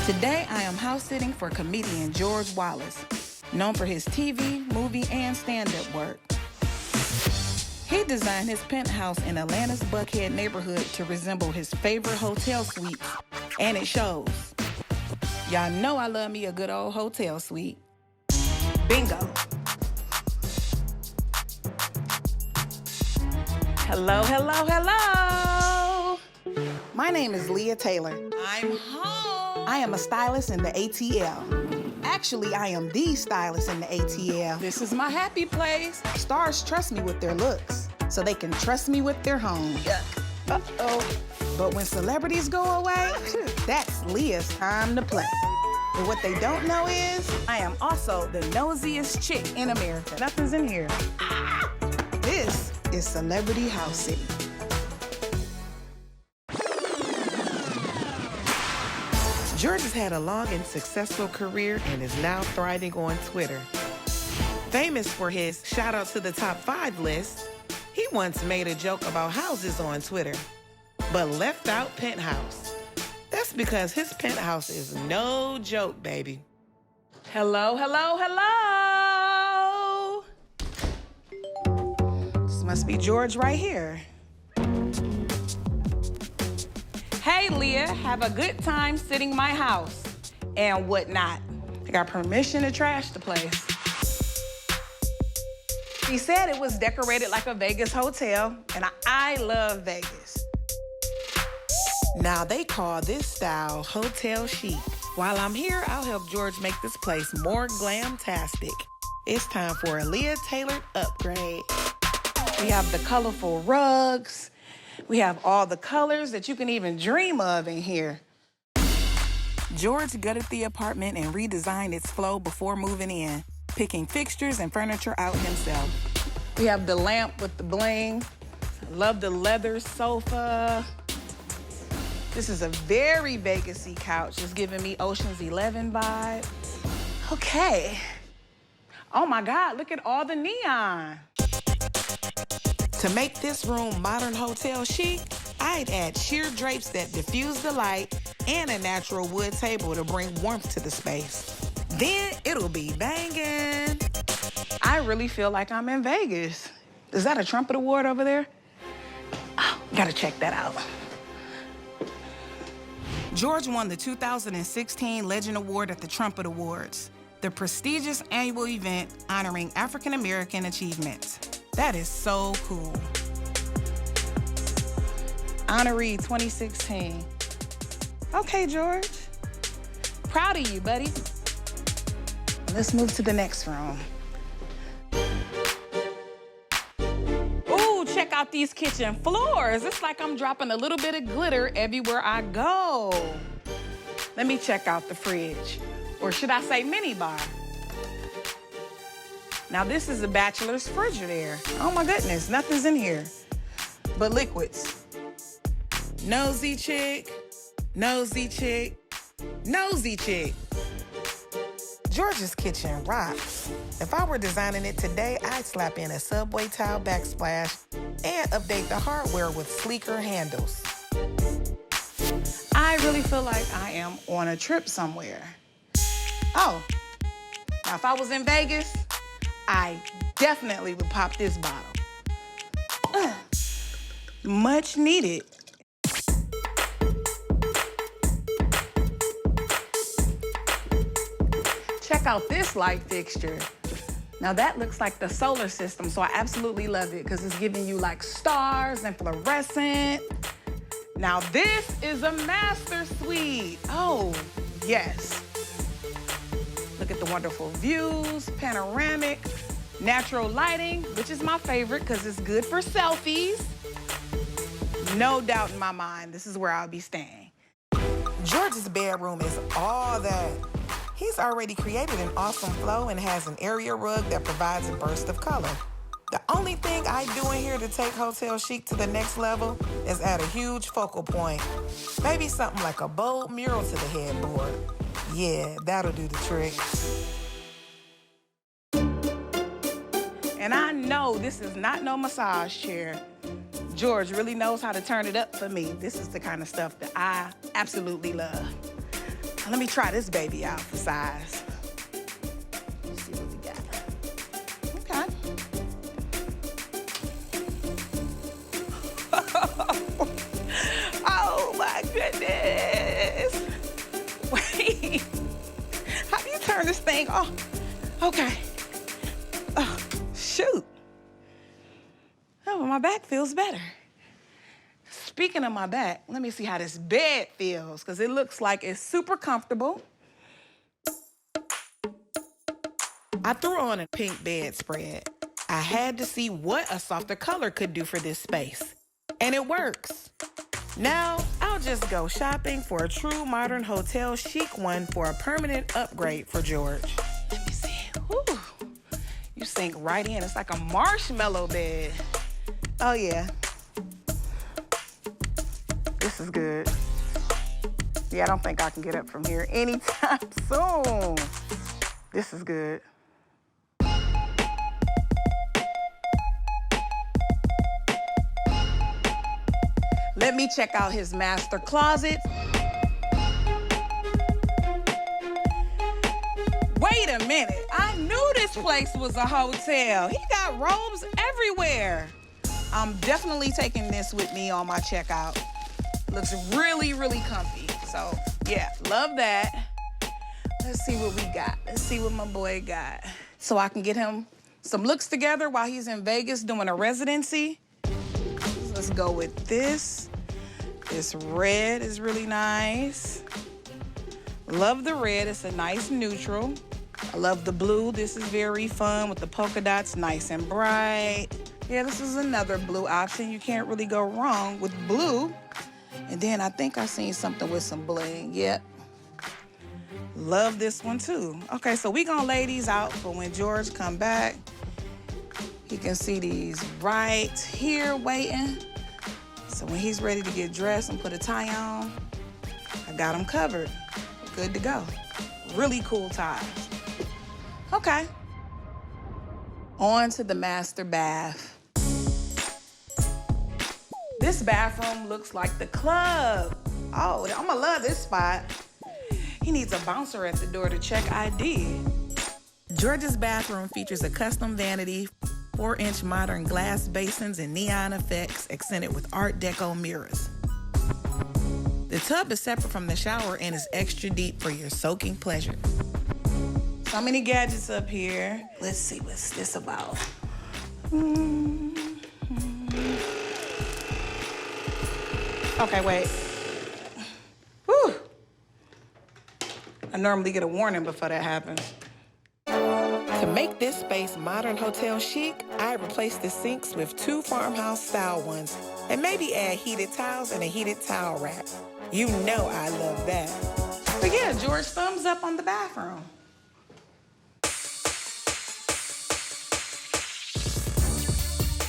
Today, I am house sitting for comedian George Wallace, known for his TV, movie, and stand-up work. He designed his penthouse in Atlanta's Buckhead neighborhood to resemble his favorite hotel suite, and it shows. Y'all know I love me a good old hotel suite. Bingo. Hello, hello, hello. My name is Leah Taylor. I'm home. I am a stylist in the ATL. Actually, I am the stylist in the ATL. This is my happy place. Stars trust me with their looks, so they can trust me with their home. Yuck. Uh-oh. But when celebrities go away, that's Leah's time to play. But what they don't know is, I am also the nosiest chick in America. Nothing's in here. This is Celebrity House City. George has had a long and successful career and is now thriving on Twitter. Famous for his shout out to the top 5 list, he once made a joke about houses on Twitter, but left out Penthouse. That's because his penthouse is no joke, baby. Hello, hello, hello. This must be George right here. Hey, Leah, have a good time sitting my house and whatnot. I got permission to trash the place. He said it was decorated like a Vegas hotel, and I love Vegas. Now they call this style Hotel-Chic. While I'm here, I'll help George make this place more glam-tastic. It's time for a Leah Taylor upgrade. We have the colorful rugs. We have all the colors that you can even dream of in here. George gutted the apartment and redesigned its flow before moving in, picking fixtures and furniture out himself. We have the lamp with the bling. I love the leather sofa. This is a very Vegas-y couch. It's giving me Ocean's 11 vibe. Okay. Oh my God, look at all the neon. To make this room modern hotel chic, I'd add sheer drapes that diffuse the light and a natural wood table to bring warmth to the space. Then it'll be banging. I really feel like I'm in Vegas. Is that a trumpet award over there? Oh, gotta check that out. George won the 2016 Legend Award at the Trumpet Awards, the prestigious annual event honoring African-American achievements. That is so cool. Honoree 2016. Okay, George. Proud of you, buddy. Let's move to the next room. Ooh, check out these kitchen floors. It's like I'm dropping a little bit of glitter everywhere I go. Let me check out the fridge. Or should I say minibar? Now this is a bachelor's Frigidaire. Oh my goodness, nothing's in here but liquids. Nosy chick, nosy chick, nosy chick. George's kitchen rocks. If I were designing it today, I'd slap in a subway tile backsplash and update the hardware with sleeker handles. I really feel like I am on a trip somewhere. Oh, now if I was in Vegas, I definitely would pop this bottle. Much needed. Check out this light fixture. Now that looks like the solar system, so I absolutely love it because it's giving you like stars and fluorescent. Now this is a master suite. Oh, yes. Look at the wonderful views, panoramic, natural lighting, which is my favorite because it's good for selfies. No doubt in my mind, this is where I'll be staying. George's bedroom is all that. He's already created an awesome flow and has an area rug that provides a burst of color. The only thing I do in here to take Hotel-Chic to the next level is add a huge focal point. Maybe something like a bold mural to the headboard. Yeah, that'll do the trick. And I know this is not no massage chair. George really knows how to turn it up for me. This is the kind of stuff that I absolutely love. Let me try this baby out for size. Let's see what we got. Okay. Oh my goodness. Wait. How do you turn this thing off? Okay. Oh, shoot. Oh, my back feels better. Speaking of my back, let me see how this bed feels, because it looks like it's super comfortable. I threw on a pink bedspread. I had to see what a softer color could do for this space. And it works. Now, I'll just go shopping for a true modern hotel-chic one for a permanent upgrade for George. Let me see. Ooh. You sink right in. It's like a marshmallow bed. Oh, yeah. This is good. Yeah, I don't think I can get up from here anytime soon. This is good. Let me check out his master closet. Wait a minute. I knew this place was a hotel. He got robes everywhere. I'm definitely taking this with me on my checkout. Looks really, really comfy. So, yeah, love that. Let's see what we got. Let's see what my boy got. So I can get him some looks together while he's in Vegas doing a residency. Let's go with this. This red is really nice. Love the red. It's a nice neutral. I love the blue. This is very fun with the polka dots, nice and bright. Yeah, this is another blue option. You can't really go wrong with blue. And then I think I seen something with some bling. Yep. Love this one too. Okay, so we gonna lay these out for when George come back. He can see these right here waiting. So when he's ready to get dressed and put a tie on, I got him covered. Good to go. Really cool ties. Okay. On to the master bath. This bathroom looks like the club. Oh, I'm gonna love this spot. He needs a bouncer at the door to check ID. George's bathroom features a custom vanity, 4-inch modern glass basins and neon effects accented with Art Deco mirrors. The tub is separate from the shower and is extra deep for your soaking pleasure. So many gadgets up here. Let's see what's this about. Okay, wait. Whew. I normally get a warning before that happens. To make this space modern hotel chic, I replaced the sinks with 2 farmhouse style ones and maybe add heated towels and a heated towel rack. You know I love that. But yeah, George, thumbs up on the bathroom.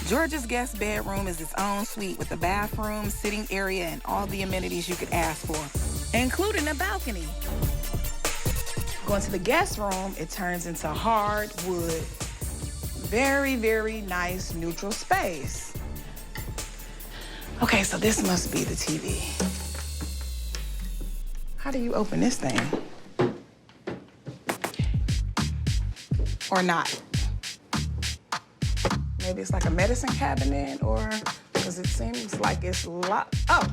George's guest bedroom is its own suite with a bathroom, sitting area, and all the amenities you could ask for, including a balcony. Going to the guest room, it turns into hardwood. Very, very nice neutral space. Okay, so this must be the TV. How do you open this thing? Or not? Maybe it's like a medicine cabinet, or because it seems like it's locked. Oh,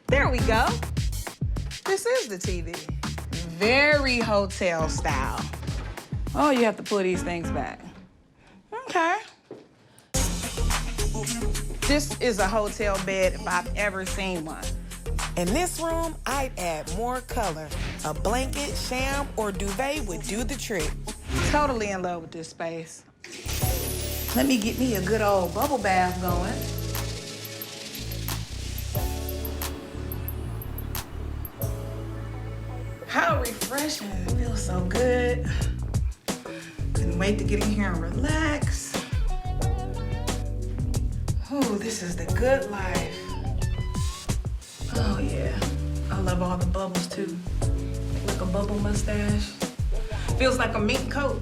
there we go. This is the TV. Very hotel style. Oh, you have to pull these things back. Okay. This is a hotel bed if I've ever seen one. In this room, I'd add more color. A blanket, sham, or duvet would do the trick. Totally in love with this space. Let me get me a good old bubble bath going. How refreshing. It feels so good. Couldn't wait to get in here and relax. Ooh, this is the good life. Oh yeah. I love all the bubbles too. Like a bubble mustache. Feels like a mink coat.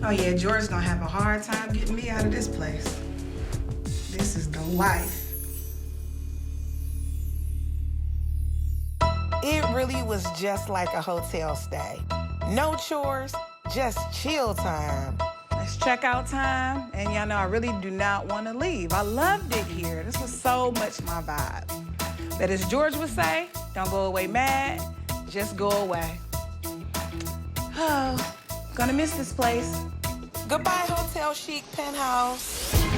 Oh yeah, George's gonna have a hard time getting me out of this place. This is delightful. life. It really was just like a hotel stay. No chores, just chill time. It's checkout time, and y'all know I really do not want to leave. I loved it here. This was so much my vibe. But as George would say, don't go away mad, just go away. Oh, gonna miss this place. Goodbye, Hotel-Chic Penthouse.